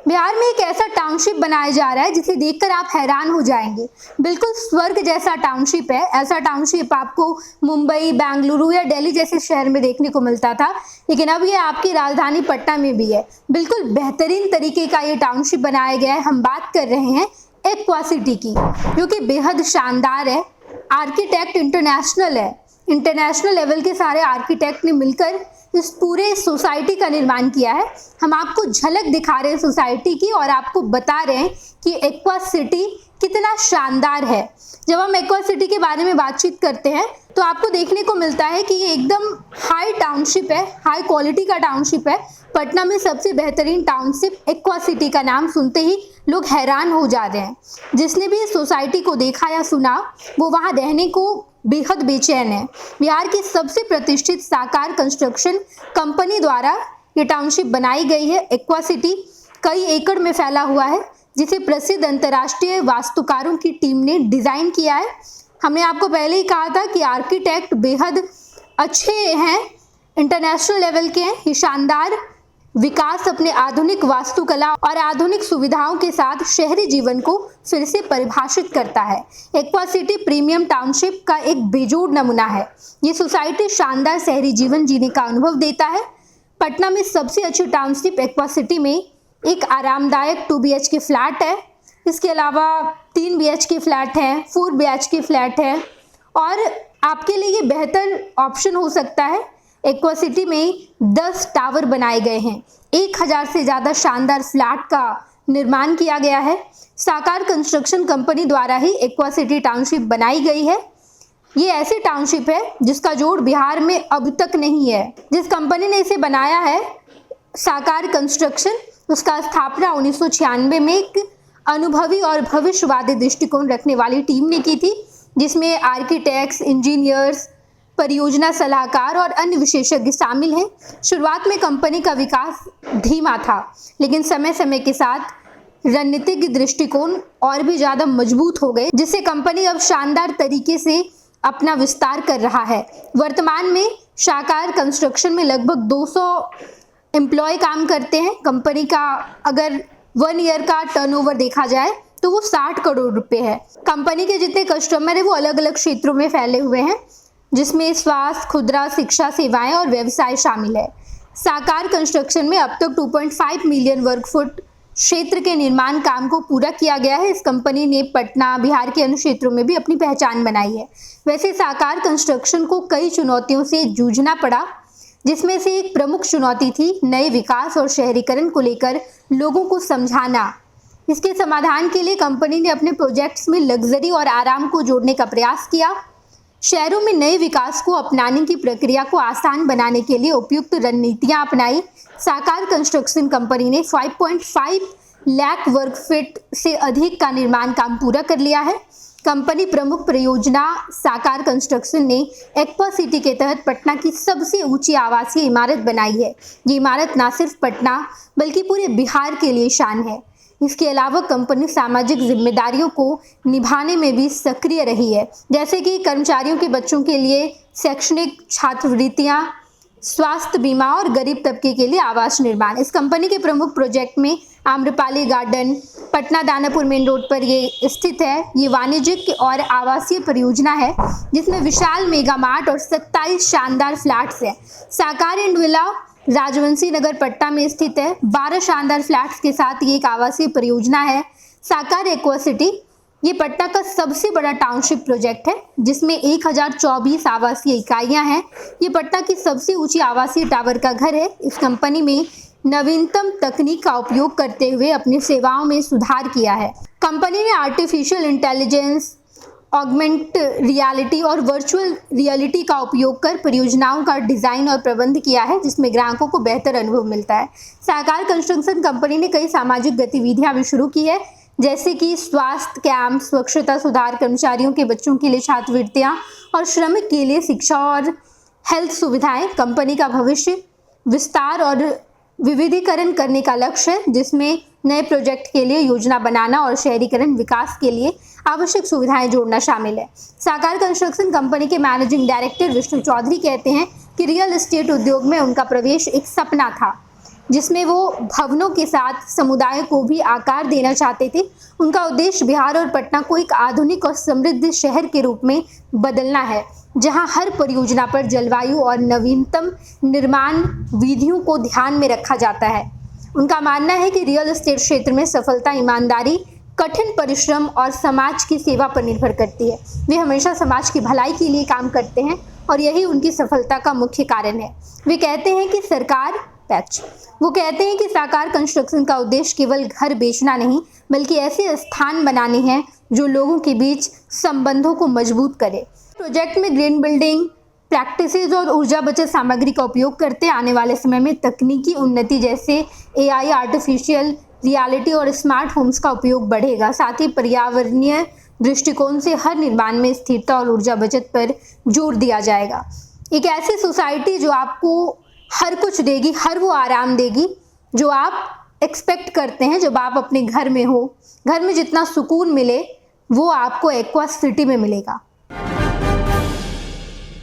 बिहार में एक ऐसा टाउनशिप बनाया जा रहा है जिसे देखकर आप हैरान हो जाएंगे। बिल्कुल स्वर्ग जैसा टाउनशिप है। ऐसा टाउनशिप आपको मुंबई, बेंगलुरु या दिल्ली जैसे शहर में देखने को मिलता था, लेकिन अब ये आपकी राजधानी पटना में भी है। बिल्कुल बेहतरीन तरीके का ये टाउनशिप बनाया गया है। हम बात कर रहे हैं एक्वा सिटी की, जो कि बेहद शानदार है। आर्किटेक्ट इंटरनेशनल है। इंटरनेशनल लेवल के सारे आर्किटेक्ट ने मिलकर इस पूरे सोसाइटी का निर्माण किया है। हम आपको झलक दिखा रहे हैं सोसाइटी की और आपको बता रहे हैं कि एक्वा सिटी कितना शानदार है। जब हम एक्वा सिटी के बारे में बातचीत करते हैं तो आपको देखने को मिलता है कि ये एकदम हाई टाउनशिप है, हाई क्वालिटी का टाउनशिप है। पटना में सबसे बेहतरीन टाउनशिप एक्वा सिटी का नाम सुनते ही लोग हैरान हो जाते हैं। जिसने भी इस सोसाइटी को देखा या सुना वो वहाँ रहने को बेहद बेचैन है। बिहार की सबसे प्रतिष्ठित साकार कंस्ट्रक्शन कंपनी द्वारा ये टाउनशिप बनाई गई है। एक्वा सिटी कई एकड़ में फैला हुआ है, जिसे प्रसिद्ध अंतर्राष्ट्रीय वास्तुकारों की टीम ने डिजाइन किया है। हमने आपको पहले ही कहा था कि आर्किटेक्ट बेहद अच्छे हैं, इंटरनेशनल लेवल के हैं। ये शानदार विकास अपने आधुनिक वास्तुकला और आधुनिक सुविधाओं के साथ शहरी जीवन को फिर से परिभाषित करता है। एक्वा सिटी प्रीमियम टाउनशिप का एक बेजोड़ नमूना है। ये सोसाइटी शानदार शहरी जीवन जीने का अनुभव देता है। पटना में सबसे अच्छी टाउनशिप एक्वा सिटी में एक आरामदायक 2 BHK फ्लैट है। इसके अलावा 3 BHK फ्लैट है, 4 BHK फ्लैट है और आपके लिए ये बेहतर ऑप्शन हो सकता है। एक्वा सिटी में 10 टावर बनाए गए हैं। 1000 से ज़्यादा शानदार फ्लैट का निर्माण किया गया है। साकार कंस्ट्रक्शन कंपनी द्वारा ही एक्वा सिटी टाउनशिप बनाई गई है। ये ऐसी टाउनशिप है जिसका जोड़ बिहार में अब तक नहीं है। जिस कंपनी ने इसे बनाया है, साकार कंस्ट्रक्शन, उसका स्थापना 1996 में एक अनुभवी और भविष्यवादी दृष्टिकोण रखने वाली टीम ने की थी, जिसमें आर्किटेक्ट्स, इंजीनियर्स, परियोजना सलाहकार और अन्य विशेषज्ञ शामिल हैं। शुरुआत में कंपनी का विकास धीमा था, लेकिन समय समय के साथ रणनीतिक दृष्टिकोण और भी ज़्यादा मजबूत हो गए, जिससे कंपनी अब शानदार तरीके से अपना विस्तार कर रहा है। वर्तमान में साकार कंस्ट्रक्शन में लगभग 200 एम्प्लॉय काम करते हैं। कंपनी का अगर 1 ईयर का टर्नओवर देखा जाए तो वो 60 करोड़ रुपए है। कंपनी के जितने कस्टमर है वो अलग अलग क्षेत्रों में फैले हुए हैं, जिसमें स्वास्थ्य, खुदरा, शिक्षा सेवाएं और व्यवसाय शामिल है। साकार कंस्ट्रक्शन में अब तक 2.5 मिलियन वर्ग फुट क्षेत्र के निर्माण काम को पूरा किया गया है। इस कंपनी ने पटना, बिहार के अन्य क्षेत्रों में भी अपनी पहचान बनाई है। वैसे साकार कंस्ट्रक्शन को कई चुनौतियों से जूझना पड़ा, जिसमें से एक प्रमुख चुनौती थी नए विकास और शहरीकरण को लेकर लोगों को समझाना। इसके समाधान के लिए कंपनी ने अपने प्रोजेक्ट्स में लग्जरी और आराम को जोड़ने का प्रयास किया। शहरों में नए विकास को अपनाने की प्रक्रिया को आसान बनाने के लिए उपयुक्त रणनीतियां अपनाई। साकार कंस्ट्रक्शन कंपनी ने 5.5 लाख वर्ग फीट से अधिक का निर्माण काम पूरा कर लिया है। कंपनी प्रमुख परियोजना साकार कंस्ट्रक्शन ने एक्वा सिटी के तहत पटना की सबसे ऊंची आवासीय इमारत बनाई है। ये इमारत न सिर्फ पटना बल्कि पूरे बिहार के लिए शान है। इसके अलावा कंपनी सामाजिक जिम्मेदारियों को निभाने में भी सक्रिय रही है, जैसे कि कर्मचारियों के बच्चों के लिए शैक्षणिक छात्रवृत्तियां, स्वास्थ्य बीमा और गरीब तबके के लिए आवास निर्माण। इस कंपनी के प्रमुख प्रोजेक्ट में Amrapali garden Patna Danapur main road पर ये स्थित है। ये वाणिज्यिक और आवासीय परियोजना है, जिसमें विशाल मेगा मार्ट और 27 शानदार फ्लैट्स हैं। साकार एंड विला राजवंशी नगर पटना में स्थित है। 12 शानदार फ्लैट्स के साथ ये एक आवासीय परियोजना है। साकार एक्वा सिटी ये पटना का सबसे बड़ा टाउनशिप प्रोजेक्ट है, जिसमें 1024 आवासीय इकाइयां हैं। ये पटना की सबसे ऊंची आवासीय टावर का घर है। इस कंपनी में नवीनतम तकनीक का उपयोग करते हुए अपनी सेवाओं में सुधार किया है। कंपनी ने आर्टिफिशियल इंटेलिजेंस, ऑगमेंट रियलिटी और वर्चुअल रियलिटी का उपयोग कर परियोजनाओं का डिजाइन और प्रबंध किया है, जिसमें ग्राहकों को बेहतर अनुभव मिलता है। साकार कंस्ट्रक्शन कंपनी ने कई सामाजिक गतिविधियां भी शुरू की है, जैसे कि स्वास्थ्य कैंप, स्वच्छता सुधार, कर्मचारियों के बच्चों के लिए छात्रवृत्तियां और श्रमिक के लिए शिक्षा और हेल्थ सुविधाएं। कंपनी का भविष्य विस्तार और विविधीकरण करने का लक्ष्य है, जिसमें नए प्रोजेक्ट के लिए योजना बनाना और शहरीकरण विकास के लिए आवश्यक सुविधाएं जोड़ना शामिल है। साकार कंस्ट्रक्शन कंपनी के मैनेजिंग डायरेक्टर विष्णु चौधरी कहते हैं कि रियल एस्टेट उद्योग में उनका प्रवेश एक सपना था। जिसमें वो भवनों के साथ समुदाय को भी आकार देना चाहते थे। उनका उद्देश्य बिहार और पटना को एक आधुनिक और समृद्ध शहर के रूप में बदलना है, जहां हर परियोजना पर जलवायु और नवीनतम निर्माण विधियों को ध्यान में रखा जाता है। उनका मानना है कि रियल एस्टेट क्षेत्र में सफलता ईमानदारी, कठिन परिश्रम और समाज की सेवा पर निर्भर करती है। वे हमेशा समाज की भलाई के लिए काम करते हैं और यही उनकी सफलता का मुख्य कारण है। वे कहते हैं कि साकार कंस्ट्रक्शन का उद्देश्य केवल घर बेचना नहीं, बल्कि ऐसे स्थान बनाने हैं जो लोगों के बीच संबंधों को मजबूत करे। प्रोजेक्ट में ग्रीन बिल्डिंग प्रैक्टिसेस और ऊर्जा बचत सामग्री का उपयोग करते आने वाले समय में तकनीकी उन्नति जैसे AI, आर्टिफिशियल रियलिटी और स्मार्ट होम्स का उपयोग बढ़ेगा। साथ ही पर्यावरणीय दृष्टिकोण से हर निर्माण में स्थिरता और ऊर्जा बचत पर जोर दिया जाएगा। एक ऐसी सोसाइटी जो आपको हर कुछ देगी, हर वो आराम देगी जो आप एक्सपेक्ट करते हैं। जब आप अपने घर में हो, घर में जितना सुकून मिले वो आपको एक्वा सिटी में मिलेगा।